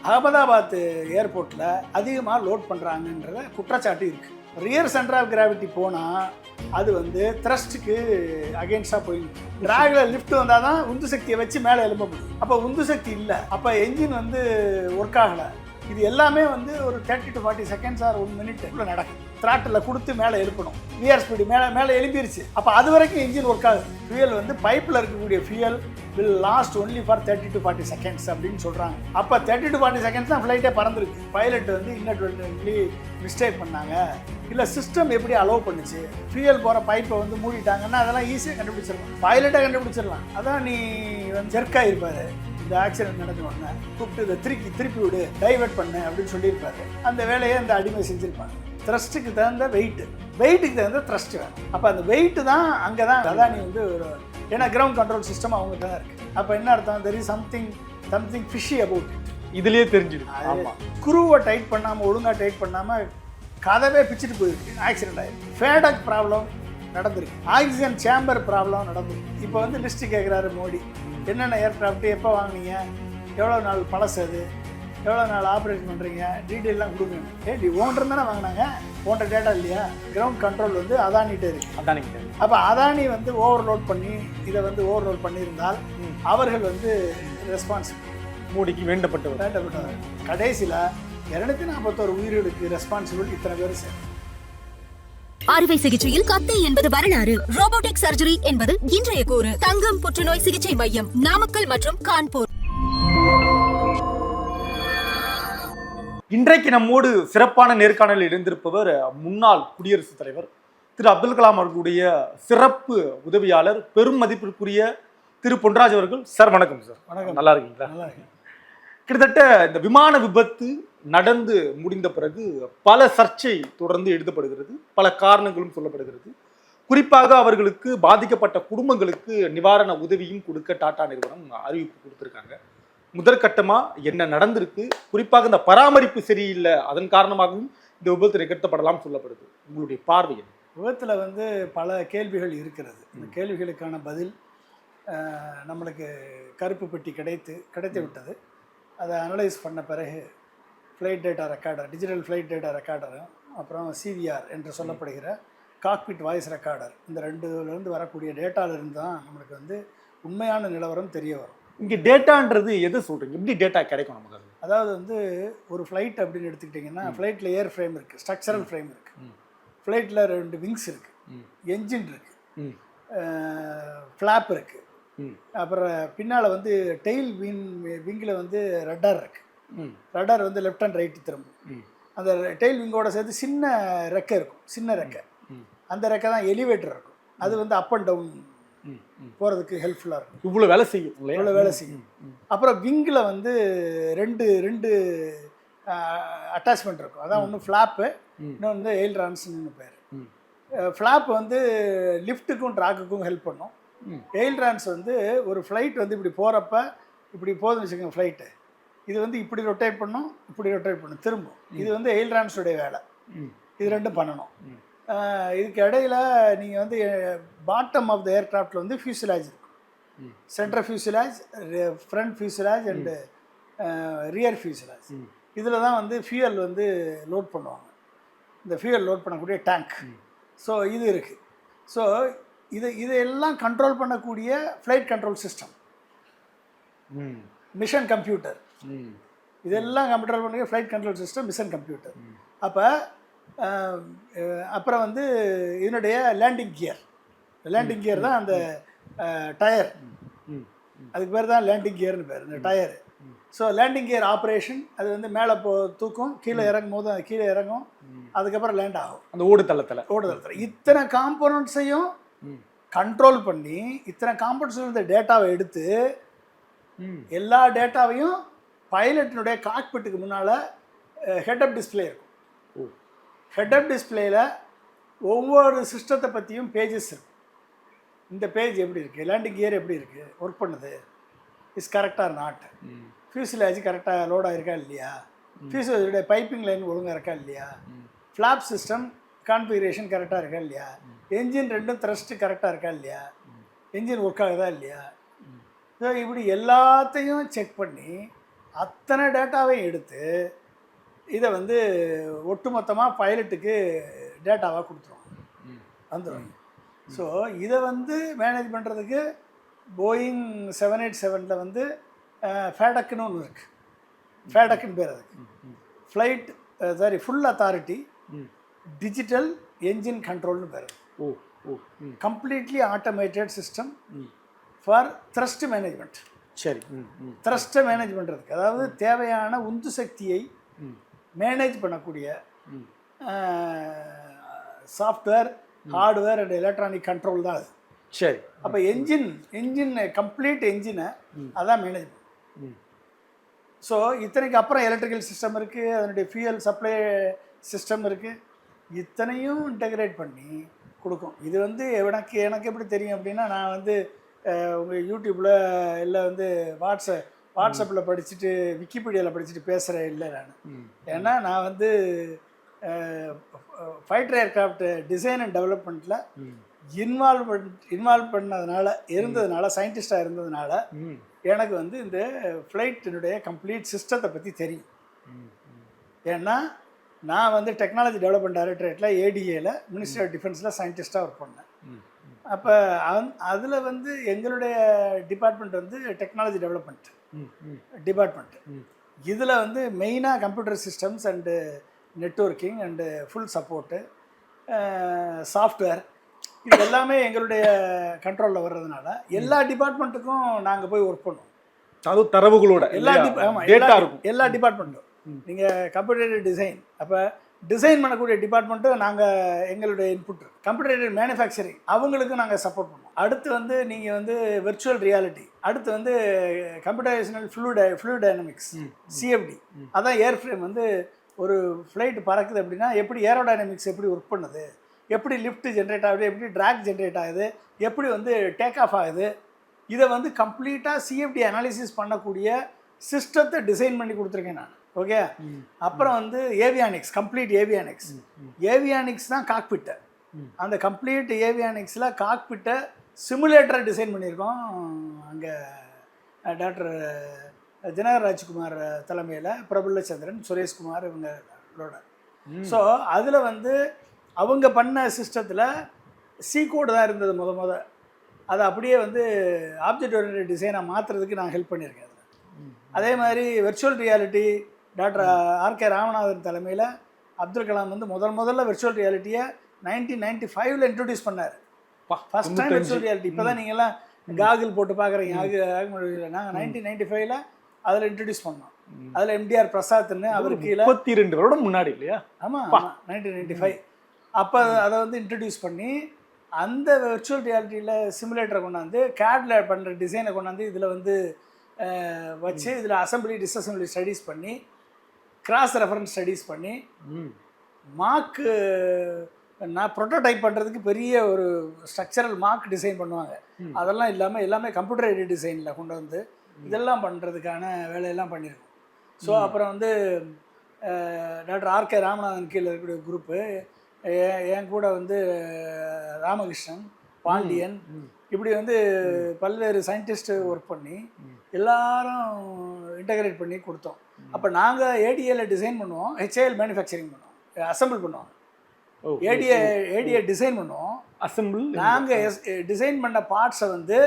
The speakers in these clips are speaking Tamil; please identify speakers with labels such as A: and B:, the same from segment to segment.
A: அகமதாபாத் ஏர்போர்ட்டில் அதிகமாக லோட் பண்ணுறாங்கன்றத குற்றச்சாட்டு இருக்குது. ரியர் சென்டர் ஆஃப் கிராவிட்டி போனால் அது வந்து த்ரஸ்ட்டுக்கு அகெயின்ஸ்டாக போயிடும். டிராகில் லிஃப்ட் வந்தால் தான் உந்து சக்தியை வச்சு மேலே எழும்ப முடியும். அப்போ உந்து சக்தி இல்லை, அப்போ என்ஜின் வந்து ஒர்க் ஆகலை. இது எல்லாமே வந்து ஒரு 30 to 40 செகண்ட்ஸ் ஆர் 1 minute நடக்கும். த்ராட்டில் கொடுத்து மேலே எழுப்பணும். விஆர் ஸ்பீடு மேலே எழுப்பிருச்சு. அப்போ அது வரைக்கும் என்ஜின் ஒர்க் ஆகுது. ஃபியூயல் வந்து பைப்பில் இருக்கக்கூடிய fuel will lost only for 30 to 40 seconds அப்படின்னு சொல்கிறாங்க. அப்போ 30 to 40 செகண்ட்ஸ் தான் ஃப்ளைட்டே பறந்துருக்கு. பைலட் வந்து இன்னட்வென்ட்லி மிஸ்டேக் பண்ணாங்க, இல்லை சிஸ்டம் எப்படி அலோவ் பண்ணுச்சு, ஃபியூயல் போகிற பைப்பை வந்து மூடிட்டாங்கன்னா அதெல்லாம் ஈஸியாக கண்டுபிடிச்சிடலாம். பைலட்டை கண்டுபிடிச்சிடலாம். அதான் நீ வந்து ஜெர்க்காக இருப்பார். இந்த ஆக்சிடென்ட் நடந்த உடனே கூப்பிட்டு இதை திருப்பி விடு, டைவெர்ட் பண்ணு அப்படின்னு சொல்லியிருப்பாரு. அந்த வேலையை அந்த அடிமை செஞ்சுருப்பாங்க. த்ரஸ்ட்டுக்கு தகுந்த வெயிட்டுக்கு தகுந்த த்ரஸ்ட் வேணும். அப்போ அந்த வெயிட்டு தான் அங்கே தான் அதானி வந்து ஒரு, ஏன்னா கிரவுண்ட் கண்ட்ரோல் சிஸ்டம் அவங்க தான் இருக்குது. அப்போ என்ன அர்த்தம், there is something fishy about it.
B: இதுலேயே தெரிஞ்சிடும். ஆமாம்,
A: குரூவை டைட் பண்ணாமல், ஒழுங்காக டைட் பண்ணாமல் கதவே பிச்சுட்டு போயிருக்கு, ஆக்சிடென்ட் ஆகிருக்கு. ஃபேடக் ப்ராப்ளம் நடந்திருக்கு, ஆக்சிஜன் சேம்பர் ப்ராப்ளம் நடந்திருக்கு. இப்போ வந்து லிஸ்ட்டு கேட்குறாரு மோடி, என்னென்ன ஏர்க்ராஃப்ட்டு எப்போ வாங்கினீங்க, எவ்வளோ நாள் பழசு, அது எவ்வளோ நாள் ஆப்ரேட் பண்ணுறீங்க, டீட்டெயிலாம் கொடுங்க. ஓன்றது தானே வாங்கினாங்க, ஓன்ற டேட்டா இல்லையா? கிரவுண்ட் கண்ட்ரோல் வந்து அதானிகிட்ட இருக்குது.
B: அதானிக்கிட்ட.
A: அப்போ அதானி வந்து ஓவர்லோட் பண்ணி இதை வந்து ஓவர்லோட் பண்ணியிருந்தால் அவர்கள் வந்து ரெஸ்பான்சிபிள்,
B: மோடிக்கு வேண்டப்பட்டவர்.
A: கடைசியில் 241 உயிர்களுக்கு ரெஸ்பான்சிபிள் இத்தனை பேர் சார்.
C: அறுவை சிகிச்சையில் கத்தை என்பது வரலாறு, ரோபோட்டிக் சர்ஜரி என்பது இன்றைய கூறு. தங்கம் புற்றுநோய் சிகிச்சை மையம், நாமக்கல் மற்றும் கான்பூர்.
B: இன்றைக்கு நம்மோடு சிறப்பான நேர்காணலில் இருந்திருப்பவர் முன்னாள் குடியரசுத் தலைவர் திரு அப்துல் கலாம் அவர்களுடைய சிறப்பு உதவியாளர், பெரும் மதிப்பிற்குரிய திரு பொன்ராஜ் அவர்கள். சார் வணக்கம். சார்
A: வணக்கம்.
B: நல்லா இருக்கீங்களா?
A: நல்லா இருக்கு.
B: கிட்டத்தட்ட இந்த விமான விபத்து நடந்து முடிந்த பிறகு பல சர்ச்சை தொடர்ந்து எழுதப்படுகிறது, பல காரணங்களும் சொல்லப்படுகிறது. குறிப்பாக அவர்களுக்கு பாதிக்கப்பட்ட குடும்பங்களுக்கு நிவாரண உதவியும் கொடுக்க டாடா நிறுவனம் அறிவிப்பு கொடுத்துருக்காங்க. முதற்கட்டமா என்ன நடந்திருக்கு, குறிப்பாக இந்த பராமரிப்பு சரியில்லை, அதன் காரணமாகவும் இந்த விபத்து நிகழ்த்தப்படலாம் சொல்லப்படுது. உங்களுடைய பார்வையில்
A: விபத்தில் வந்து பல கேள்விகள் இருக்கிறது. இந்த கேள்விகளுக்கான பதில் நம்மளுக்கு கருப்பு பெட்டி கிடைத்து விட்டது. அதை அனலைஸ் பண்ண பிறகு flight data recorder, digital flight data ரெக்கார்டரும், அப்புறம் சிவிஆர் என்று சொல்லப்படுகிற காக்பிட் வாய்ஸ் ரெக்கார்டர், இந்த ரெண்டுலேருந்து வரக்கூடிய டேட்டாவிலிருந்து தான் நம்மளுக்கு வந்து உண்மையான நிலவரம் தெரிய வரும்.
B: இங்கே டேட்டான்றது எதை சொல்கிறீங்க, எப்படி டேட்டா கிடைக்கும் நமக்கு?
A: அதாவது வந்து ஒரு ஃப்ளைட் அப்படின்னு எடுத்துக்கிட்டிங்கன்னா, ஃப்ளைட்டில் ஏர் ஃப்ரேம் இருக்குது, ஸ்ட்ரக்சரல் ஃப்ரேம் இருக்குது, ஃப்ளைட்டில் 2 விங்ஸ் இருக்குது, என்ஜின் இருக்குது, ஃப்ளாப் இருக்குது, அப்புறம் பின்னால் வந்து டெயில் விங்கில் வந்து ரட்டார் இருக்குது. ரட்டார் வந்து லெஃப்ட் அண்ட் ரைட்டு திரும்பும். அந்த டெயில் விங்கோட சேர்த்து சின்ன ரெக்கை இருக்கும், சின்ன ரெக்கை. அந்த ரெக்கை தான் எலிவேட்டர் இருக்கும். அது வந்து அப் அண்ட் டவுன் போகிறதுக்கு ஹெல்ப்ஃபுல்லாக இருக்கும்.
B: இவ்வளோ வேலை செய்யும்.
A: அப்புறம் விங்கில் வந்து ரெண்டு அட்டாச்மெண்ட் இருக்கும். அதான் ஒன்று ஃப்ளாப்பு, இன்னொன்று வந்து எயில்ரான்ஸ்னு பேர். ஃப்ளாப் வந்து லிஃப்ட்டுக்கும் ட்ராக்குக்கும் ஹெல்ப் பண்ணும். எயில்ரான்ஸ் வந்து ஒரு ஃப்ளைட் வந்து இப்படி போகிறப்ப இப்படி போகுதுன்னு வச்சுக்கோங்க ஃப்ளைட்டு, இது வந்து இப்படி ரொட்டேட் பண்ணும், இப்படி ரொட்டேட் பண்ணும், திரும்பும். இது வந்து எயில்ரான்ஸுடைய வேலை. இது ரெண்டும் பண்ணணும். இதுக்கு இடையில் நீங்கள் வந்து பாட்டம் ஆஃப் த ஏர்க்ராஃப்டில் வந்து ஃபியூசிலாஜ் இருக்கும். Central fuselage, front fuselage and rear fuselage. இதில் தான் வந்து ஃபியூயல் வந்து லோட் பண்ணுவாங்க. இந்த ஃபியூயல் லோட் பண்ணக்கூடிய டேங்க். ஸோ இது இருக்குது. ஸோ இதையெல்லாம் கண்ட்ரோல் பண்ணக்கூடிய flight control system, mission computer, இதெல்லாம் கம்ப்யூட்டர் பண்ணக்கூடிய flight control system, mission computer. அப்புறம் வந்து இதனுடைய லேண்டிங் கியர் தான் அந்த டயர், அதுக்கு பேர் தான் லேண்டிங் கியர்னு பேர், இந்த tyre. So landing gear operation, அது வந்து மேலே தூக்கும், கீழே இறங்கும் போது அது கீழே இறங்கும், அதுக்கப்புறம் லேண்ட் ஆகும் அந்த ஓடுதளத்தில். இத்தனை காம்போனன்ட்ஸையும் கண்ட்ரோல் பண்ணி, இத்தனை காம்போனன்ட்ஸ் இந்த டேட்டாவை எடுத்து, எல்லா டேட்டாவையும் பைலட்டினுடைய காக்பிட்டுக்கு முன்னால் ஹெட்அப் டிஸ்பிளே இருக்கும். ஹெட்அப் டிஸ்பிளேயில் ஒவ்வொரு சிஸ்டத்தை பற்றியும் பேஜஸ் இருக்கும். இந்த பேஜ் எப்படி இருக்குது, லேண்டிங் கியர் எப்படி இருக்குது, ஒர்க் பண்ணுது, இஸ் கரெக்டாக நாட், ஃபியூசிலாஜ் கரெக்டாக லோட் ஆகிருக்கா இல்லையா, ஃபியூசிலாஜுடைய பைப்பிங் லைன் ஒழுங்காக இருக்கா இல்லையா, ஃப்ளாப் சிஸ்டம் கான்ஃபிகரேஷன் கரெக்டாக இருக்கா இல்லையா, என்ஜின் ரெண்டும் த்ரஸ்ட்டு கரெக்டாக இருக்கா இல்லையா, என்ஜின் ஒர்க் ஆகுதா இல்லையா. ஸோ இப்படி எல்லாத்தையும் செக் பண்ணி அத்தனை டேட்டாவையும் எடுத்து இதை வந்து ஒட்டுமொத்தமாக பைலட்டுக்கு டேட்டாவாக கொடுத்துருவாங்க, வந்துடும். ஸோ இதை வந்து மேனேஜ் பண்ணுறதுக்கு போயிங் 787 வந்து ஃபேடக்குன்னு ஒன்று இருக்குது. ஃபேடக்குன்னு பேர் அதுக்கு. Flight full authority digital engine கண்ட்ரோல்னு பேர். Completely automated system for thrust management.
B: சரி.
A: த்ரஸ்ட்டை மேனேஜ் பண்ணுறதுக்கு, அதாவது தேவையான உந்து சக்தியை மேனேஜ் பண்ணக்கூடிய software, hardware and electronic control தான் அது.
B: சரி.
A: அப்போ என்ஜின் கம்ப்ளீட் என்ஜினை அதான் மேனேஜ் பண்ணும். ஸோ இத்தனைக்கு அப்புறம் எலக்ட்ரிக்கல் சிஸ்டம் இருக்குது, அதனுடைய ஃபியூயல் சப்ளை சிஸ்டம் இருக்குது, இத்தனையும் இன்டகிரேட் பண்ணி கொடுக்கும். இது வந்து எனக்கு எப்படி தெரியும் அப்படின்னா, நான் வந்து உங்கள் யூடியூப்பில் இல்லை வந்து வாட்ஸ்அப்பில் படிச்சுட்டு விக்கிபீடியாவில் படிச்சுட்டு பேசுகிறேன் இல்லை நான். ஏன்னா நான் வந்து ஃபைட்டர் ஏர்க்ராஃப்ட் டிசைன் அண்ட் டெவலப்மெண்ட்டில் இன்வால்வ் இருந்ததுனால சயின்டிஸ்டாக இருந்ததுனால எனக்கு வந்து இந்த ஃப்ளைட்டினுடைய கம்ப்ளீட் சிஸ்டத்தை பற்றி தெரியும். ஏன்னா நான் வந்து டெக்னாலஜி டெவலப்மெண்ட் டைரக்டரேட்டில் ஏடிஏல மினிஸ்ட்ரி ஆஃப் டிஃபென்ஸில் சயின்டிஸ்ட்டாக ஒர்க் பண்ணேன். அப்போ அதில் வந்து எங்களுடைய டிபார்ட்மெண்ட் வந்து டெக்னாலஜி டெவலப்மெண்ட் டிபார்ட்மெண்ட். இதில் வந்து மெயினாக computer systems and networking and full support, software, இது எல்லாமே எங்களுடைய கண்ட்ரோலில் வர்றதுனால எல்லா டிபார்ட்மெண்ட்டுக்கும் நாங்கள் போய் ஒர்க் பண்ணுவோம்.
B: அதுவும் தரவுகளோட
A: எல்லா டிபார்ட்மெண்ட்டும். நீங்கள் கம்ப்யூட்டர் டிசைன், அப்போ டிசைன் பண்ணக்கூடிய டிபார்ட்மெண்ட்டும் நாங்கள் எங்களுடைய இன்புட். கம்ப்யூட்டர் மேனுஃபேக்சரிங் அவங்களுக்கும் நாங்கள் சப்போர்ட் பண்ணுவோம். அடுத்து வந்து நீங்கள் வந்து வெர்ச்சுவல் ரியாலிட்டி, அடுத்து வந்து கம்ப்யூட்டரைசேஷனல் ஃப்ளூயிட் டைனமிக்ஸ் சிஎஃப்டி. அதான் ஏர் ஃப்ரேம் வந்து ஒரு ஃப்ளைட் பறக்குது அப்படின்னா எப்படி ஏரோடைனமிக்ஸ் எப்படி ஒர்க் பண்ணுது, எப்படி லிஃப்ட் ஜென்ரேட் ஆகுது, எப்படி ட்ராக் ஜென்ரேட் ஆகுது, எப்படி வந்து டேக் ஆஃப் ஆகுது, இதை வந்து கம்ப்ளீட்டாக சிஎஃப்டி அனாலிசிஸ் பண்ணக்கூடிய சிஸ்டத்தை டிசைன் பண்ணி கொடுத்துருக்கேன் நான். ஓகே. அப்புறம் வந்து ஏவியானிக்ஸ், கம்ப்ளீட் ஏவியானிக்ஸ் தான் காக்பிட்டை. அந்த கம்ப்ளீட் ஏவியானிக்ஸில் காக்பிட்டை சிமுலேட்டரை டிசைன் பண்ணியிருக்கோம். அங்கே டாக்டர் தினகர் ராஜ்குமார் தலைமையில் பிரபுல்லச்சந்திரன், சுரேஷ்குமார் இவங்களோட. ஸோ அதில் வந்து அவங்க பண்ண சிஸ்டத்தில் சி கோடு தான் இருந்தது முத அதை அப்படியே வந்து ஆப்ஜெக்ட் ஓரியன்டட் டிசைனாக மாற்றுறதுக்கு நான் ஹெல்ப் பண்ணியிருக்கேன். அதே மாதிரி virtual reality doctor RK Ramanathan தலைமையில் அப்துல் கலாம் வந்து முதல்ல வெர்ச்சுவல் ரியாலிட்டியை 1995 இன்ட்ரடியூஸ் பண்ணார். First time virtual reality. இப்போ தான் நீங்கள்லாம் காகிள் போட்டு பார்க்குறீங்க. நாங்கள் 1995 அதில் இன்ட்ரடியூஸ் பண்ணோம். அதில் எம்டிஆர் பிரசாத்னு அவருக்கு
B: 32 வருடம் முன்னாடி இல்லையா?
A: ஆமாம், 1995. அப்போ அதை வந்து இன்ட்ரடியூஸ் பண்ணி அந்த வெர்ச்சுவல் ரியாலிட்டியில் சிமுலேட்டரை கொண்டாந்து கேடில் பண்ணுற டிசைனை கொண்டாந்து இதில் வந்து வச்சு இதில் அசம்பிளி டிஸ்அசம்பிளி ஸ்டடீஸ் பண்ணி கிராஸ் ரெஃபரன்ஸ் ஸ்டடீஸ் பண்ணி மார்க்கு நான் ப்ரோட்டோடைப் பண்ணுறதுக்கு பெரிய ஒரு ஸ்ட்ரக்சரல் மார்க் டிசைன் பண்ணுவாங்க. அதெல்லாம் இல்லாமல் எல்லாமே கம்ப்யூட்டர் எய்டட் டிசைனில் கொண்டு வந்து இதெல்லாம் பண்ணுறதுக்கான வேலையெல்லாம் பண்ணியிருக்கோம். ஸோ அப்புறம் வந்து டாக்டர் ஆர்கே ராமநாதன் கீழே இருக்கக்கூடிய குரூப்பு, என் கூட வந்து ராமகிருஷ்ணன், பாண்டியன், இப்படி வந்து பல்வேறு சயின்டிஸ்ட்டு ஒர்க் பண்ணி எல்லாரும் இன்டகிரேட் பண்ணி கொடுத்தோம். அப்போ நாங்கள் ஏடிஏல டிசைன் பண்ணுவோம், ஹெச்ஏஎல் மேனுஃபேக்சரிங் பண்ணுவோம், அசம்பிள் பண்ணுவோம். ஏடிஏ டிசைன் பண்ணுவோம், அசம்பிள். நாங்கள் டிசைன் பண்ண பார்ட்ஸை வந்து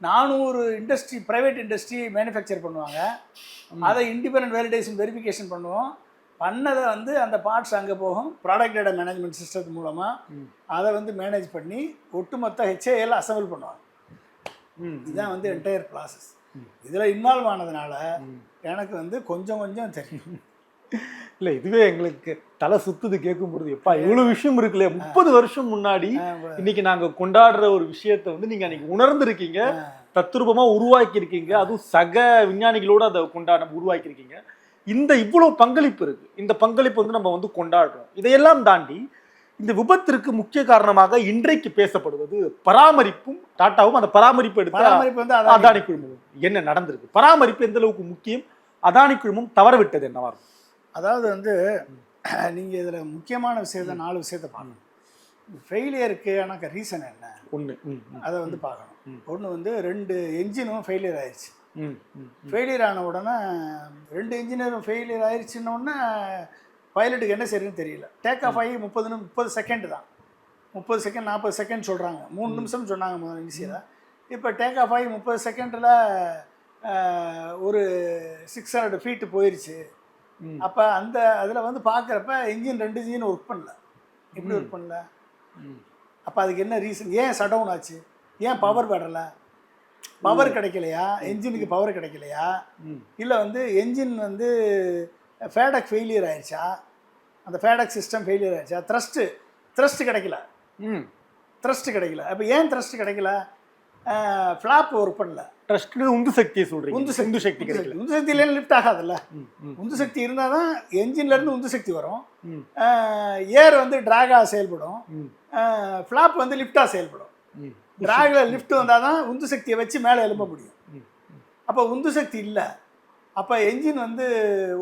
A: 400 இண்டஸ்ட்ரி, ப்ரைவேட் இண்டஸ்ட்ரி மேனுஃபேக்சர் பண்ணுவாங்க. அதை இண்டிபெண்டன்ட் வேலிடேஷன் வெரிஃபிகேஷன் பண்ணுவோம். பண்ணதை வந்து அந்த பார்ட்ஸ் அங்கே போகும், ப்ராடக்ட் டேட்டா மேனேஜ்மெண்ட் சிஸ்டத்து மூலமாக அதை வந்து மேனேஜ் பண்ணி ஒட்டுமொத்த ஹெச்ஏஎல் அசம்பிள் பண்ணுவாங்க. இதுதான் வந்து என்டையர் ப்ராசஸ். இதில் இன்வால்வ் ஆனதுனால எனக்கு வந்து கொஞ்சம் தெரியும்.
B: இல்லை, இதுவே எங்களுக்கு தலை சுத்துது கேட்கும்போது. எப்பா இவ்வளோ விஷயம் இருக்குல்ல, 30 வருஷம் முன்னாடி இன்னைக்கு நாங்கள் கொண்டாடுற ஒரு விஷயத்தை வந்து நீங்கள் அன்னைக்கு உணர்ந்துருக்கீங்க, தத்ரூபமாக உருவாக்கியிருக்கீங்க, அதுவும் சக விஞ்ஞானிகளோடு அதை உருவாக்கியிருக்கீங்க. இந்த இவ்வளோ பங்களிப்பு இருக்குது. இந்த பங்களிப்பு வந்து நம்ம வந்து கொண்டாடுறோம். இதையெல்லாம் தாண்டி இந்த விபத்திற்கு முக்கிய காரணமாக இன்றைக்கு பேசப்படுவது பராமரிப்பும் டாட்டாவும். அந்த பராமரிப்பு
A: வந்து
B: அதானி குழுமம் என்ன நடந்திருக்கு, பராமரிப்பு எந்த அளவுக்கு முக்கியம், அதானி குழுமம் தவறவிட்டது என்னவா இருக்கும்?
A: அதாவது வந்து நீங்கள் இதில் முக்கியமான விஷயத்தை 4 விஷயத்தை பார்க்கணும். ஃபெயிலியருக்கு எனக்கு ரீசன் என்ன ஒன்று, அதை வந்து பார்க்கணும். ஒன்று வந்து 2 என்ஜினும் ஃபெயிலியர் ஆயிடுச்சு. ஃபெயிலியர் ஆன உடனே 2 இன்ஜினியரும் ஃபெயிலியர் ஆயிடுச்சுன்ன உடனே பைலட்டுக்கு என்ன செய்யுதுன்னு தெரியல. டேக் ஆஃப் ஆகி 30 செகண்ட் தான், 30 செகண்ட் 40 செகண்ட் சொல்கிறாங்க, 3 நிமிஷம் சொன்னாங்க முதல்ல இனிஷியலாக. இப்போ டேக் ஆஃப் ஆகி 30 செகண்டில் ஒரு 600 ஃபீட்டு போயிடுச்சு. அப்போ அந்த அதில் வந்து பார்க்குறப்ப இன்ஜின் 2 இன்ஜின் ஒர்க் பண்ணல. எப்படி ஒர்க் பண்ணல? அப்போ அதுக்கு என்ன ரீசன்? ஏன் ஷட் டவுன் ஆச்சு? ஏன் பவர் வரல? பவர் கிடைக்கலையா? என்ஜினுக்கு பவர் கிடைக்கலையா? இல்லை வந்து என்ஜின் வந்து ஃபேடக் ஃபெயிலியர் ஆயிடுச்சா? அந்த ஃபேடக் சிஸ்டம் ஃபெயிலியர் ஆயிடுச்சா? த்ரஸ்ட் கிடைக்கல. த்ரஸ்ட் கிடைக்கல. அப்போ ஏன் த்ரஸ்ட் கிடைக்கல? ஃப்ளாப் ஒர்க் பண்ணல.
B: ட்ரஸ்ட்னு உந்து சக்தியை சொல்கிறீங்க. உந்து சக்தி கிடைக்கல.
A: உந்து சக்தி இல்லைன்னு லிஃப்ட் ஆகாதுல்ல. உந்து சக்தி இருந்தால் தான் என்ஜின்லேருந்து உந்து சக்தி வரும். ஏர் வந்து ட்ராகாக செயல்படும், ஃப்ளாப் வந்து லிஃப்டாக செயல்படும். ட்ராகில் லிஃப்ட் வந்தால் தான் உந்து சக்தியை வச்சு மேலே எழும்ப முடியும். அப்போ உந்து சக்தி இல்லை, அப்போ என்ஜின் வந்து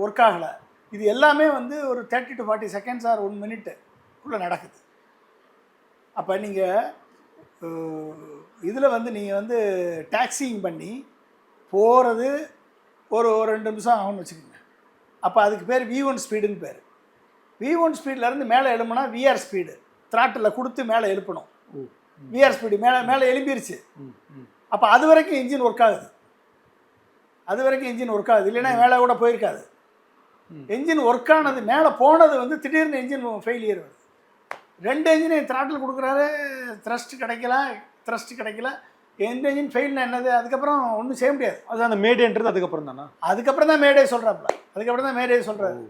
A: ஒர்க் ஆகலை. இது எல்லாமே வந்து ஒரு 30 to 40 செகண்ட்ஸ் ஆர் 1 மினிட்டுக்குள்ளே நடக்குது. அப்போ நீங்கள் இதில் வந்து நீங்கள் வந்து டாக்ஸிங் பண்ணி போகிறது ஒரு 2 நிமிஷம் ஆகும்னு வச்சுக்கோங்க. அப்போ அதுக்கு பேர் V1 ஸ்பீடுன்னு பேர். V1 ஸ்பீட்லேருந்து மேலே எழுப்புனா VR ஸ்பீடு, த்ராட்டில் கொடுத்து மேலே எழுப்பணும். VR ஸ்பீடு மேலே எழும்பிருச்சு. அப்போ அது வரைக்கும் இன்ஜின் ஒர்க் ஆகுது. இல்லைன்னா மேலே கூட போயிருக்காது. என்ஜின் ஒர்க் ஆனது, மேலே போனது வந்து திடீர்னு என்ஜின் ஃபெயிலியர் வருது. 2 என்ஜினையும் த்ராட்டில் கொடுக்குறாரு, த்ரஸ்ட் கிடைக்கல. எந்த என்ஜின் ஃபெயில்னா என்னது? அதுக்கப்புறம் ஒன்றும் செய்ய முடியாது.
B: அது அந்த மேடேன்றது அதுக்கப்புறம் தானே?
A: அதுக்கப்புறம் தான் மேடே சொல்கிறாரு.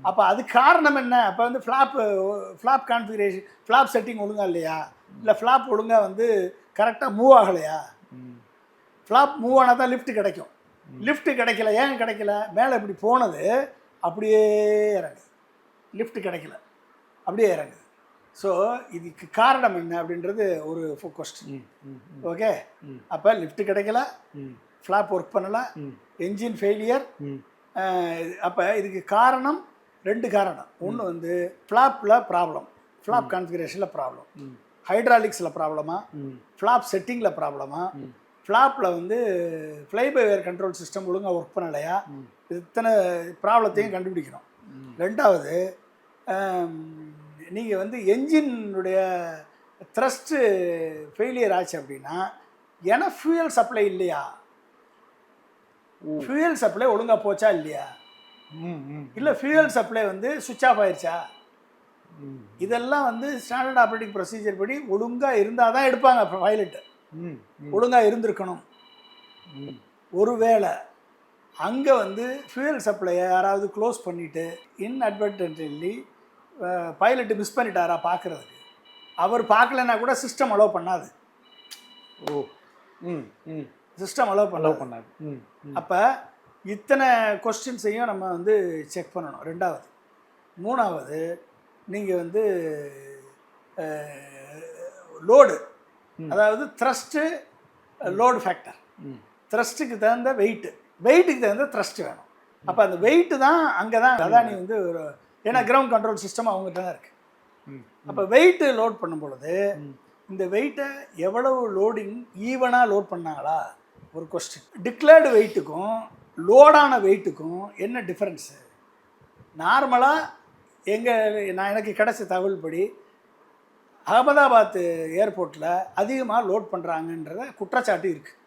A: அப்போ அதுக்கு காரணம் என்ன? அப்போ வந்து ஃப்ளாப் கான்ஃபிகரேஷன், ஃப்ளாப் செட்டிங் ஒழுங்காக இல்லையா? இல்லை ஃப்ளாப் ஒழுங்காக வந்து கரெக்டாக மூவ் ஆகலையா? ஃப்ளாப் மூவ் ஆனால் தான் லிஃப்ட் கிடைக்கும். லிஃப்ட் கிடைக்கல. ஏன் கிடைக்கல? மேலே இப்படி போனது அப்படியே இறங்குது. லிஃப்ட் கிடைக்கல, அப்படியே இறங்குது. ஸோ இதுக்கு காரணம் என்ன அப்படின்றது ஒரு கொஸ்டின். ஓகே, அப்போ லிஃப்ட் கிடைக்கல, ஃப்ளாப் ஒர்க் பண்ணலை, என்ஜின் ஃபெயிலியர். அப்போ இதுக்கு காரணம் 2 காரணம். ஒன்று வந்து ஃப்ளாப்பில் ப்ராப்ளம், ஃப்ளாப் கான்ஃபிகரேஷனில் ப்ராப்ளம், ஹைட்ராலிக்ஸில் ப்ராப்ளமா, ஃப்ளாப் செட்டிங்கில் ப்ராப்ளமா, ஃப்ளாப்பில் வந்து fly by wire control system ஒழுங்காக ஒர்க் பண்ணலையா? இத்தனை ப்ராப்ளத்தையும் கண்டுபிடிக்கணும். 2வது, நீங்கள் வந்து என்ஜினுடைய த்ரஸ்ட்டு ஃபெயிலியர் ஆச்சு அப்படின்னா ஏன்னா ஃபியூயல் சப்ளை இல்லையா? ஃபியூயல் சப்ளை ஒழுங்காக போச்சா இல்லையா? இல்லை ஃபியூயல் சப்ளை வந்து சுவிட்ச் ஆஃப் ஆயிடுச்சா? இதெல்லாம் வந்து ஸ்டாண்டர்ட் ஆப்ரேட்டிங் ப்ரொசீஜர் படி ஒழுங்காக இருந்தால் தான் எடுப்பாங்க. பைலட்டு ஒழுங்காக இருந்திருக்கணும். ஒருவேளை அங்கே வந்து ஃபியூயல் சப்ளையை யாராவது க்ளோஸ் பண்ணிவிட்டு இன்அட்வர்டன்ட்லி பைலட்டு மிஸ் பண்ணிட்டாரா பார்க்குறதுக்கு, அவர் பார்க்கலன்னா கூட சிஸ்டம் அலோவ் பண்ணாது. சிஸ்டம் அலோவ் பண்ணாது. அப்போ இத்தனை கொஸ்டின்ஸையும் நம்ம வந்து செக் பண்ணணும். 2வது. 3வது, நீங்கள் வந்து லோடு, அதாவது த்ரஸ்ட்டு லோடு ஃபேக்டர். த்ரஸ்ட்டுக்கு தகுந்த வெயிட்டுக்கு தகுந்த த்ரஸ்ட் வேணும். அப்போ அந்த வெயிட்டு தான் அங்கே தான் அதானி வந்து ஒரு, ஏன்னா கிரவுண்ட் கண்ட்ரோல் சிஸ்டம் அவங்ககிட்ட தான் இருக்குது. அப்போ வெயிட்டு லோட் பண்ணும் பொழுது இந்த வெயிட்டை எவ்வளவு லோடிங் ஈவனாக லோட் பண்ணாங்களா ஒரு கொஸ்டின். டிக்ளேர்டு வெயிட்டுக்கும் லோடான வெயிட்டுக்கும் என்ன டிஃப்ரென்ஸு? நார்மலாக எனக்கு கிடைச்ச தகவல் படி அகமதாபாத் ஏர்போர்ட்டில் அதிகமாக லோட் பண்ணுறாங்கன்றத குற்றச்சாட்டு இருக்குது.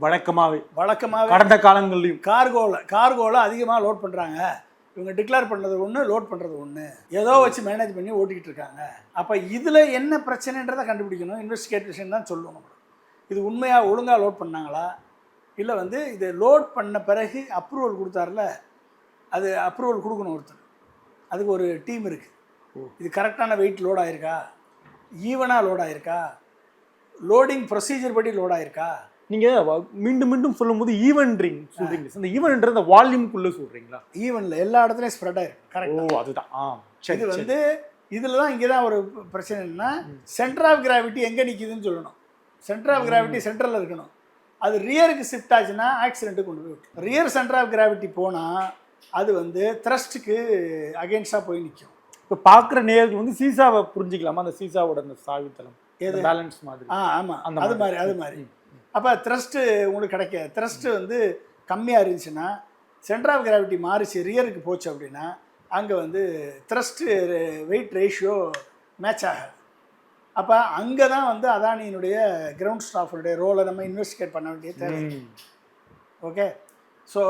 B: வழக்கமாகவே
A: கடந்த
B: காலங்கள்லையும்
A: கார்கோவில் அதிகமாக லோட் பண்ணுறாங்க. இவங்க டிக்ளேர் பண்ணுறது ஒன்று, லோட் பண்ணுறது ஒன்று, ஏதோ வச்சு மேனேஜ் பண்ணி ஓட்டிக்கிட்டு இருக்காங்க. அப்போ இதில் என்ன பிரச்சனைன்றதை கண்டுபிடிக்கணும். இன்வெஸ்டிகேஷன் தான் சொல்லணும். இது உண்மையாக ஒழுங்காக லோட் பண்ணாங்களா, இல்லை வந்து இது லோட் பண்ண பிறகு அப்ரூவல் கொடுத்தாருல, அது அப்ரூவல் கொடுக்கணும் ஒருத்தர். அதுக்கு ஒரு டீம் இருக்குது. இது கரெக்டான வெயிட் லோட் ஆகிருக்கா, ஈவனாக லோட் ஆகிருக்கா, லோடிங் ப்ரொசீஜர் படி லோட் ஆகிருக்கா.
B: நீங்கள் மீண்டும் சொல்லும்போது ஈவன்ட்ரிங் சொல்கிறீங்க. இந்த ஈவன்ன்ற அந்த வால்யூம்குள்ளே சொல்கிறீங்களா?
A: ஈவனில் எல்லா இடத்துலையும் ஸ்ப்ரெட் ஆகிருக்கு. கரெக்ட்.
B: அதுதான்.
A: இது வந்து இதில் தான் இங்கே தான் ஒரு பிரச்சனை என்னன்னா, சென்டர் ஆஃப் கிராவிட்டி எங்கே நிற்கிதுன்னு சொல்லணும். சென்டர் ஆஃப் கிராவிட்டி சென்ட்ரலில் இருக்கணும். அது ரியருக்கு ஷிஃப்ட் ஆச்சுன்னா ஆக்சிடென்ட்டுக்கு கொண்டு போய் விட்டு, ரியர் சென்டர் ஆஃப் கிராவிட்டி போனால் அது வந்து த்ரஸ்ட்டுக்கு அகெயின்ஸ்டாக போய் நிற்கும்.
B: இப்போ பார்க்குற நேர்கள் வந்து சீசாவை புரிஞ்சிக்கலாமா? அந்த சீசாவோட அந்த சாவித்தளம் பேலன்ஸ் மாதிரி.
A: ஆமாம், அது மாதிரி அப்போ த்ரஸ்ட்டு உங்களுக்கு கிடைக்காது. த்ரஸ்ட்டு வந்து கம்மியாக இருந்துச்சுன்னா சென்டர் ஆஃப் கிராவிட்டி மாறிச்சு ரியருக்கு போச்சு அப்படின்னா அங்கே வந்து த்ரஸ்ட்டு வெயிட் ரேஷியோ மேட்ச் ஆகாது. அப்போ அங்கே தான் வந்து அதானியினுடைய கிரவுண்ட் ஸ்டாஃபுடைய ரோலை நம்ம இன்வெஸ்டிகேட் பண்ண வேண்டிய தேவை. ஓகே, ஸோ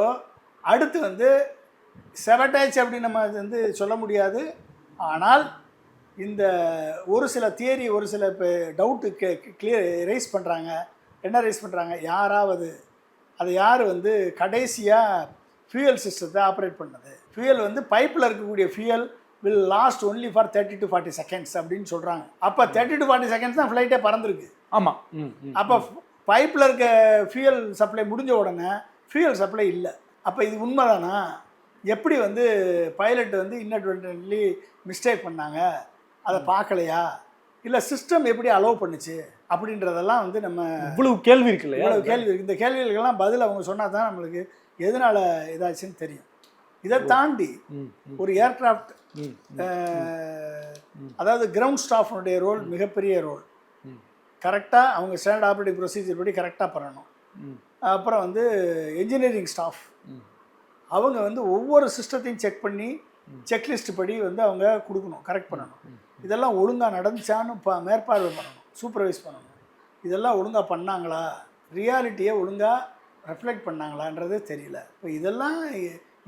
A: அடுத்து வந்து செவட்டாச் அப்படின்னு நம்ம வந்து சொல்ல முடியாது. ஆனால் இந்த ஒரு சில தியரி, ஒரு சில இப்போ டவுட்டு ரைஸ் பண்ணுறாங்க. என்ன ரைஸ் பண்ணுறாங்க, யாராவது அது யார் வந்து கடைசியாக ஃபியூயல் சிஸ்டத்தை ஆப்ரேட் பண்ணது, ஃபியூயல் வந்து பைப்பில் இருக்கக்கூடிய fuel will lost only for 30 to 40 seconds அப்படின்னு சொல்கிறாங்க. அப்போ 30 to 40 seconds தான் ஃப்ளைட்டே பறந்துருக்கு.
B: ஆமாம்.
A: அப்போ பைப்பில் இருக்க ஃபியூயல் சப்ளை முடிஞ்ச உடனே ஃபியூயல் சப்ளை இல்லை. அப்போ இது உண்மைதானா? எப்படி வந்து பைலட் வந்து இன்னட்வென்ட்லி மிஸ்டேக் பண்ணாங்க, அதை பார்க்கலையா, இல்லை சிஸ்டம் எப்படி அலோவ் பண்ணுச்சு அப்படின்றதெல்லாம் வந்து நம்ம
B: இவ்வளவு கேள்வி இருக்கு இல்லையா?
A: இவ்வளவு கேள்வி இருக்குது. இந்த கேள்விகளுக்கெல்லாம் பதில் அவங்க சொன்னால் தான் நம்மளுக்கு எதனால் இதாச்சுன்னு தெரியும். இதை தாண்டி ஒரு ஏர்கிராஃப்ட் அதாவது கிரவுண்ட் ஸ்டாஃப்னுடைய ரோல் மிகப்பெரிய ரோல். கரெக்டாக அவங்க ஸ்டாண்டர்ட் ஆப்ரேட்டிங் ப்ரொசீஜர் படி கரெக்டாக பண்ணணும். அப்புறம் வந்து என்ஜினியரிங் ஸ்டாஃப் அவங்க வந்து ஒவ்வொரு சிஸ்டத்தையும் செக் பண்ணி செக்லிஸ்ட் படி வந்து அவங்க கொடுக்கணும், கரெக்ட் பண்ணணும். இதெல்லாம் ஒழுங்காக நடந்துச்சான்னு மேற்பார்வை பண்ணணும், சூப்பர்வைஸ் பண்ணணும். இதெல்லாம் ஒழுங்காக பண்ணாங்களா, ரியாலிட்டியை ஒழுங்காக ரெஃப்ளெக்ட் பண்ணாங்களான்றது தெரியல. இப்போ இதெல்லாம்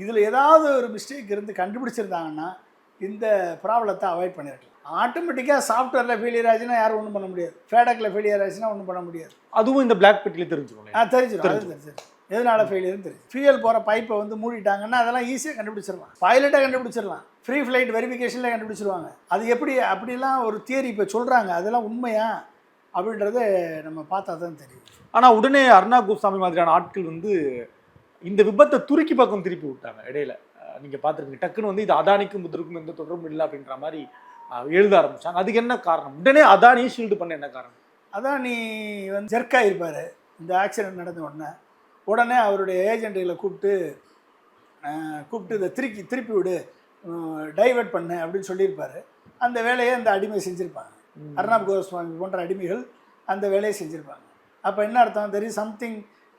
A: இதில் ஏதாவது ஒரு மிஸ்டேக் இருந்து கண்டுபிடிச்சிருந்தாங்கன்னா இந்த ப்ராப்ளத்தை அவாய்ட் பண்ணியிருக்கலாம். ஆட்டோமேட்டிக்காக சாஃப்ட்வேரில் ஃபெயிலியர் ஆச்சுன்னா யாரும் ஒன்றும் பண்ண முடியாது, ஃபேடக்கில் ஃபெயிலியர் ஆச்சுன்னா ஒன்றும் பண்ண முடியாது.
B: அதுவும் இந்த பிளாக் பெட்டியில் தெரிஞ்சிடும்.
A: தெரிஞ்சிடும், அது தெரிஞ்சிடும் எதனால் ஃபெயிலியர்னு தெரியும். ஃபியூயல் போகிற பைப்பை வந்து மூடிட்டாங்கன்னா அதெல்லாம் ஈஸியாக கண்டுபிடிச்சிடலாம், பைலட்டாக கண்டுபிடிச்சிடலாம், ஃப்ரீ ஃப்ளைட் வெரிஃபிகேஷனில் கண்டுபிடிச்சிருவாங்க. அது எப்படி அப்படிலாம் ஒரு தியரி இப்போ சொல்கிறாங்க, அதெல்லாம் உண்மையா அப்படின்றத நம்ம பார்த்தா தான் தெரியும்.
B: ஆனால் உடனே அருணா கோஸ்வாமி மாதிரியான ஆட்கள் வந்து இந்த விபத்தை துருக்கி பக்கம் திருப்பி விட்டாங்க இடையில. நீங்கள் பார்த்துருக்கீங்க, டக்குன்னு வந்து இது அதானிக்கும் புத்தருக்கும் எந்த தொடர்பும் இல்லை அப்படின்ற மாதிரி எழுத ஆரம்பித்தாங்க. அதுக்கு என்ன காரணம்? உடனே அதானியை ஷீல்டு பண்ண என்ன காரணம்?
A: அதானி வந்து ஜெர்க்காக இருப்பார். இந்த ஆக்சிடென்ட் நடந்த உடனே அவருடைய ஏஜென்ட்டுகளை கூப்பிட்டு இதை திருப்பி விடு, டைவெர்ட் பண்ணு அப்படின்னு சொல்லியிருப்பார். அந்த வேலையை அந்த அடிமை செஞ்சுருப்பாங்க. அர்னாப் கோஸ்வாமி போன்ற அடிமைகள் அந்த வேலையை செஞ்சுருப்பாங்க. அப்போ என்ன அர்த்தம், there is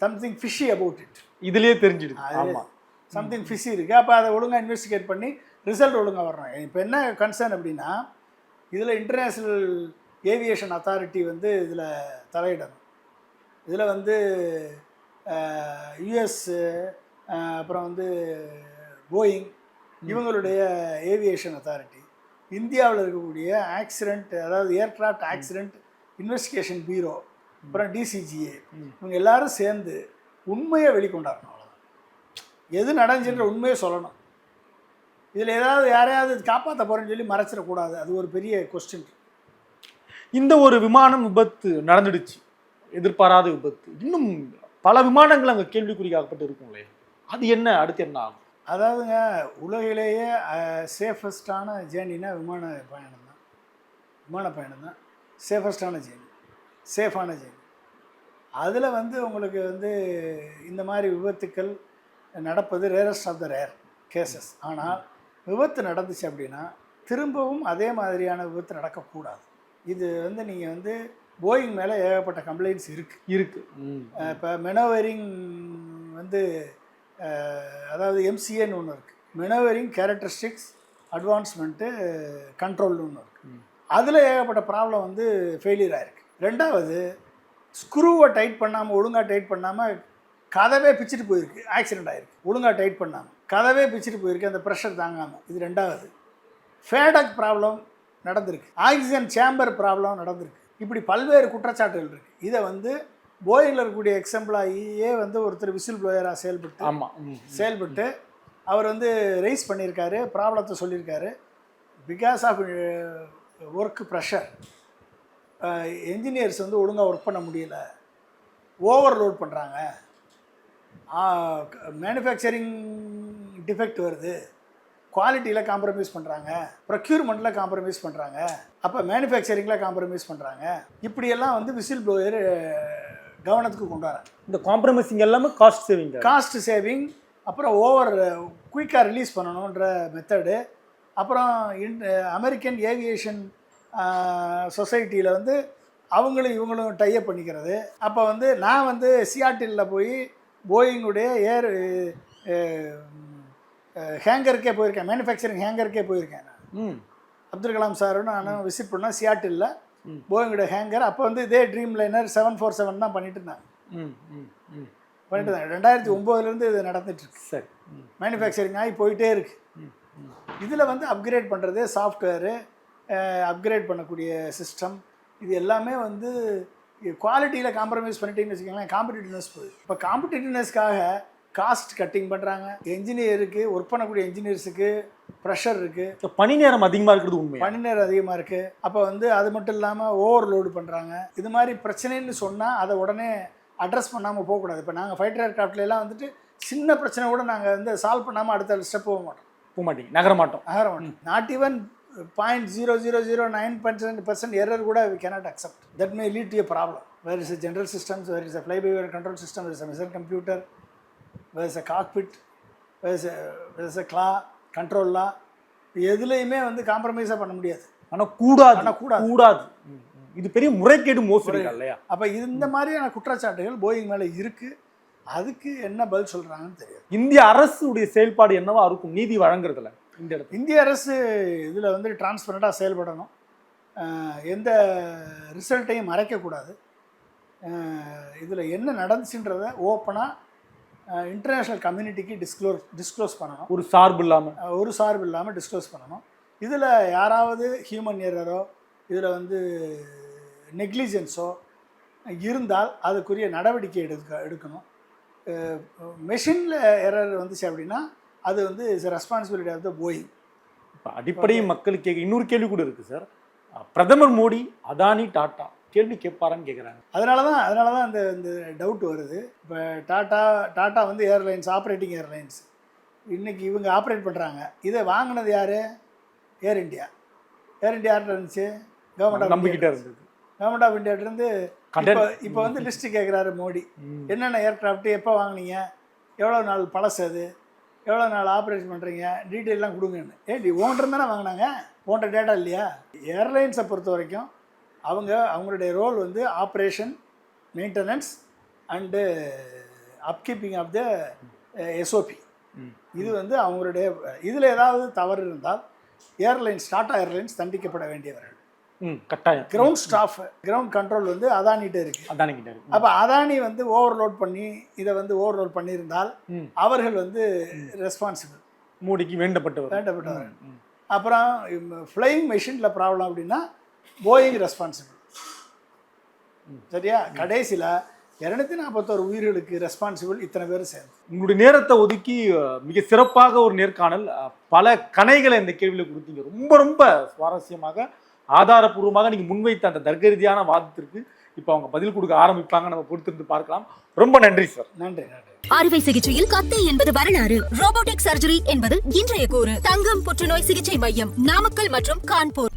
A: something fishy about it.
B: இதுலேயே தெரிஞ்சிடுது. ஆமாம்,
A: சம்திங் ஃபிஷி இருக்குது. அப்போ அதை ஒழுங்காக இன்வெஸ்டிகேட் பண்ணி ரிசல்ட் ஒழுங்காக வரணும். இப்போ என்ன கன்சர்ன் அப்படின்னா, இதில் இன்டர்நேஷ்னல் ஏவியேஷன் அத்தாரிட்டி வந்து இதில் தலையிடணும். இதில் வந்து யுஎஸ் அப்புறம் வந்து போயிங் இவங்களுடைய ஏவியேஷன் அத்தாரிட்டி, இந்தியாவில் இருக்கக்கூடிய ஆக்சிடெண்ட் அதாவது ஏர்கிராஃப்ட் ஆக்சிடெண்ட் இன்வெஸ்டிகேஷன் பியூரோ, அப்புறம் டிசிஜிஏ, இவங்க எல்லாரும் சேர்ந்து உண்மையை வெளிக்கொண்டாடணும். அவ்வளோதான், எது நடந்துச்சுன்ற உண்மையை சொல்லணும். இதில் ஏதாவது யாரையாவது காப்பாற்ற போகிறேன்னு சொல்லி மறைச்சிடக்கூடாது. அது ஒரு பெரிய கொஸ்டின்.
B: இந்த ஒரு விமானம் விபத்து நடந்துடுச்சு, எதிர்பாராத விபத்து. இன்னும் பல விமானங்கள் அங்கே கேள்விக்குறியாகப்பட்டு இருக்குங்களே, அது என்ன, அடுத்து என்ன ஆகும்?
A: அதாவதுங்க, உலகிலேயே சேஃபஸ்டான ஜேர்னினா விமான பயணம் தான் சேஃபஸ்டான ஜேர்னி, சேஃபான ஜேர்னி. அதில் வந்து உங்களுக்கு வந்து இந்த மாதிரி விபத்துக்கள் நடப்பது rarest of the rare cases. ஆனால் விபத்து நடந்துச்சு அப்படின்னா திரும்பவும் அதே மாதிரியான விபத்து நடக்கக்கூடாது. இது வந்து நீங்கள் வந்து போயிங் மேலே ஏகப்பட்ட கம்ப்ளைண்ட்ஸ் இருக்குது. இப்போ மெனோவரிங் வந்து அதாவது எம்சிஏன்னு ஒன்று இருக்குது, மெனோவரிங் கேரக்டரிஸ்டிக்ஸ் அட்வான்ஸ்மெண்ட்டு கண்ட்ரோல்னு ஒன்று இருக்குது. அதில் ஏகப்பட்ட ப்ராப்ளம் வந்து ஃபெயிலியர் ஆகிருக்கு. ரெண்டாவது, ஸ்க்ரூவை டைட் பண்ணாமல், ஒழுங்காக டைட் பண்ணாமல் கதவே பிச்சுட்டு போயிருக்கு, ஆக்சிடெண்ட் ஆகிருக்கு. ஒழுங்காக டைட் பண்ணாமல் கதவே பிச்சுட்டு போயிருக்கு, அந்த ப்ரெஷர் தாங்காமல். இது ரெண்டாவது. ஃபேடக் ப்ராப்ளம் நடந்திருக்கு, ஆக்சிஜன் சேம்பர் ப்ராப்ளம் நடந்திருக்கு. இப்படி பல்வேறு குற்றச்சாட்டுகள் இருக்குது. இதை வந்து போயிங்கில் இருக்கக்கூடிய எக்ஸாம்பிளாகியே வந்து ஒருத்தர் விசில் ப்ளோயராக செயல்பட்டு அவர் வந்து ரைஸ் பண்ணியிருக்காரு, ப்ராப்ளத்தை சொல்லியிருக்காரு. Because of work pressure engineers வந்து ஒழுங்காக ஒர்க் பண்ண முடியல, ஓவர்லோட் பண்ணுறாங்க, மேனுஃபேக்சரிங் டிஃபெக்ட் வருது, குவாலிட்டியில் காம்ப்ரமைஸ் பண்ணுறாங்க, ப்ரொக்யூர்மெண்ட்டில் காம்ப்ரமைஸ் பண்ணுறாங்க, அப்போ மேனுஃபேக்சரிங்கில் காம்ப்ரமைஸ் பண்ணுறாங்க. இப்படியெல்லாம் வந்து விசில் ப்ளோயர் கவனத்துக்கு கொண்டு வராங்க.
B: இந்த காம்ப்ரமைசிங் எல்லாமே காஸ்ட் சேவிங், அப்புறம் குயிக்காக ரிலீஸ் பண்ணணுன்ற மெத்தடு. அப்புறம் அமெரிக்கன் ஏவியேஷன் சொசைட்டியில் வந்து
A: அவங்களும் இவங்களும் டைப் பண்ணிக்கிறது. அப்போ வந்து நான் வந்து சியாட்டிலில் போய் போயிங்குடைய ஏர் ஹேங்கருக்கே போயிருக்கேன், மேனுஃபேக்சரிங் ஹேங்கருக்கே போயிருக்கேன். நான் அப்துல் கலாம் சாரும் நானும் விசிட் பண்ணால் சியாட்டிலில் போயிங்குடைய ஹேங்கர். அப்போ வந்து இதே ட்ரீம் லைனர் 747 தான் பண்ணிட்டு இருந்தாங்க. 2009 இது நடந்துட்டுருக்கு.
B: சரி,
A: மேனுஃபேக்சரிங் ஆகி போயிட்டே இருக்கு. இதில் வந்து அப்கிரேட் பண்ணுறது, சாஃப்ட்வேரு அப்கிரேட் பண்ணக்கூடிய சிஸ்டம், இது எல்லாமே வந்து குவாலிட்டியில் காம்ப்ரமைஸ் பண்ணிட்டீங்கன்னு வச்சுக்கோங்களேன், காம்படிட்டிவ்னஸ் போகுது. இப்போ காம்படிட்டிவ்னஸ்க்காக காஸ்ட் கட்டிங் பண்ணுறாங்க. என்ஜினியருக்கு ஒர்க் பண்ணக்கூடிய என்ஜினியர்ஸுக்கு ப்ரெஷர் இருக்குது,
B: பணி நேரம் அதிகமாக இருக்கிறது உண்மை,
A: பணி நேரம் அதிகமாக இருக்குது. அப்போ வந்து அது மட்டும் இல்லாமல் ஓவர்லோடு பண்ணுறாங்க. இது மாதிரி பிரச்சனைன்னு சொன்னால் அதை உடனே அட்ரஸ் பண்ணாமல் போகக்கூடாது. இப்போ நாங்கள் ஃபைட்டர் ஏர்க்ராஃப்ட்லாம் வந்துட்டு சின்ன பிரச்சனை கூட நாங்கள் வந்து சால்வ் பண்ணாமல் அடுத்த ஸ்டெப் போக மாட்டோம், நகர மாட்டோம். நாட் ஈவன் 0.0009% எரர் கூட we cannot accept. That may lead to a problem. Where is a general systems, where is a fly-by-wire control system, where is a missile computer, where is a cockpit, where is a claw, control law. எதுலையுமே வந்து காம்ப்ரமைஸாக பண்ண முடியாது.
B: ஆனால் கூடாது. இது பெரிய முறைகேடு, மோசடி இல்லையா?
A: அப்போ இந்த மாதிரியான குற்றச்சாட்டுகள் போயிங் மேலே இருக்குது. அதுக்கு என்ன பதில் சொல்கிறாங்கன்னு தெரியாது.
B: இந்திய அரசுடைய செயல்பாடு என்னவா இருக்கும் நீதி வழங்குறதுல?
A: இந்திய அரசு இதில் வந்து டிரான்ஸ்பரண்ட்டாக செயல்படணும், எந்த ரிசல்ட்டையும் மறைக்கக்கூடாது. இதில் என்ன நடந்துச்சுன்றதை ஓப்பனாக இன்டர்நேஷ்னல் கம்யூனிட்டிக்கு டிஸ்க்ளோஸ் பண்ணணும். ஒரு சார்பு இல்லாமல் டிஸ்க்ளோஸ் பண்ணணும். இதில் யாராவது ஹியூமன் எரரோ இதில் வந்து நெக்லிஜென்ஸோ இருந்தால் அதுக்குரிய நடவடிக்கை எடுக்கணும். மெஷினில் எரர் வந்துச்சு அப்படின்னா அது வந்து is responsibility of the Boeing.
B: இப்போ அடிப்படை மக்களுக்கு கேட்க இன்னொரு கேள்வி கூட இருக்குது சார். பிரதமர் மோடி அதானி டாட்டா கேள்வி கேட்பாரான்னு கேட்குறாங்க.
A: அதனால தான் இந்த டவுட் வருது. இப்போ டாட்டா வந்து ஏர்லைன்ஸ், ஆப்ரேட்டிங் ஏர்லைன்ஸ் இன்றைக்கி இவங்க ஆப்ரேட் பண்ணுறாங்க. இதை வாங்கினது யார்? ஏர் இண்டியா யார்கிட்ட இருந்துச்சு? கவர்மெண்ட் ஆஃப் இந்தியாவிலேருந்து. இப்போ வந்து லிஸ்ட்டு கேட்குறாரு மோடி, என்னென்ன ஏர்க்ராஃப்ட்டு எப்போ வாங்கினீங்க, எவ்வளோ நாள் பழசு, அது எவ்வளோ நாள் ஆப்ரேட் பண்ணுறீங்க, டீட்டெயிலாம் கொடுங்கன்னு. ஓன்றது தானே வாங்கினாங்க, ஓன்ற டேட்டா இல்லையா? ஏர்லைன்ஸை பொறுத்த வரைக்கும் அவங்களுடைய ரோல் வந்து operation, maintenance and upkeeping of the SOP. இது வந்து அவங்களுடைய இதில் ஏதாவது தவறு இருந்தால் டாடா ஏர்லைன்ஸ் தண்டிக்கப்பட வேண்டியவர்கள்.
B: கட்டாயம்.
A: கிரவுண்ட் ஸ்டாஃப், கிரவுண்ட் கண்ட்ரோல் வந்து அதானிகிட்ட இருக்கு. அப்போ அதானி வந்து ஓவர்லோட் பண்ணியிருந்தால் அவர்கள் வந்து ரெஸ்பான்சிபிள்,
B: மோடிக்கு வேண்டப்பட்டவர்.
A: அப்புறம் ஃப்ளையிங் மெஷினில் ப்ராப்ளம் அப்படின்னா போயிங் ரெஸ்பான்சிபிள். சரியா? கடைசியில் 241 உயிர்களுக்கு ரெஸ்பான்சிபிள் இத்தனை பேர் சேர்ந்து.
B: உங்களுடைய நேரத்தை ஒதுக்கி மிக சிறப்பாக ஒரு நேர்காணல், பல கணைகளை இந்த கேள்வியில் கொடுத்தீங்க. ரொம்ப ரொம்ப சுவாரஸ்யமாக, ஆதாரப்பூர்வமாக நீங்கள் முன்வைத்த அந்த தர்க்க ரீதியான வாதத்திற்கு இப்போ அவங்க பதில் கொடுக்க ஆரம்பிப்பாங்க. நம்ம பொறுத்திருந்து பார்க்கலாம். ரொம்ப நன்றி சார்.
A: நன்றி.
C: அறுவை சிகிச்சையில் கத்தை என்பது வரலாறு, ரோபோட்டிக் சர்ஜரி என்பது இன்றைய கூறு. தங்கம் புற்றுநோய் சிகிச்சை மையம், நாமக்கல் மற்றும் கான்பூர்.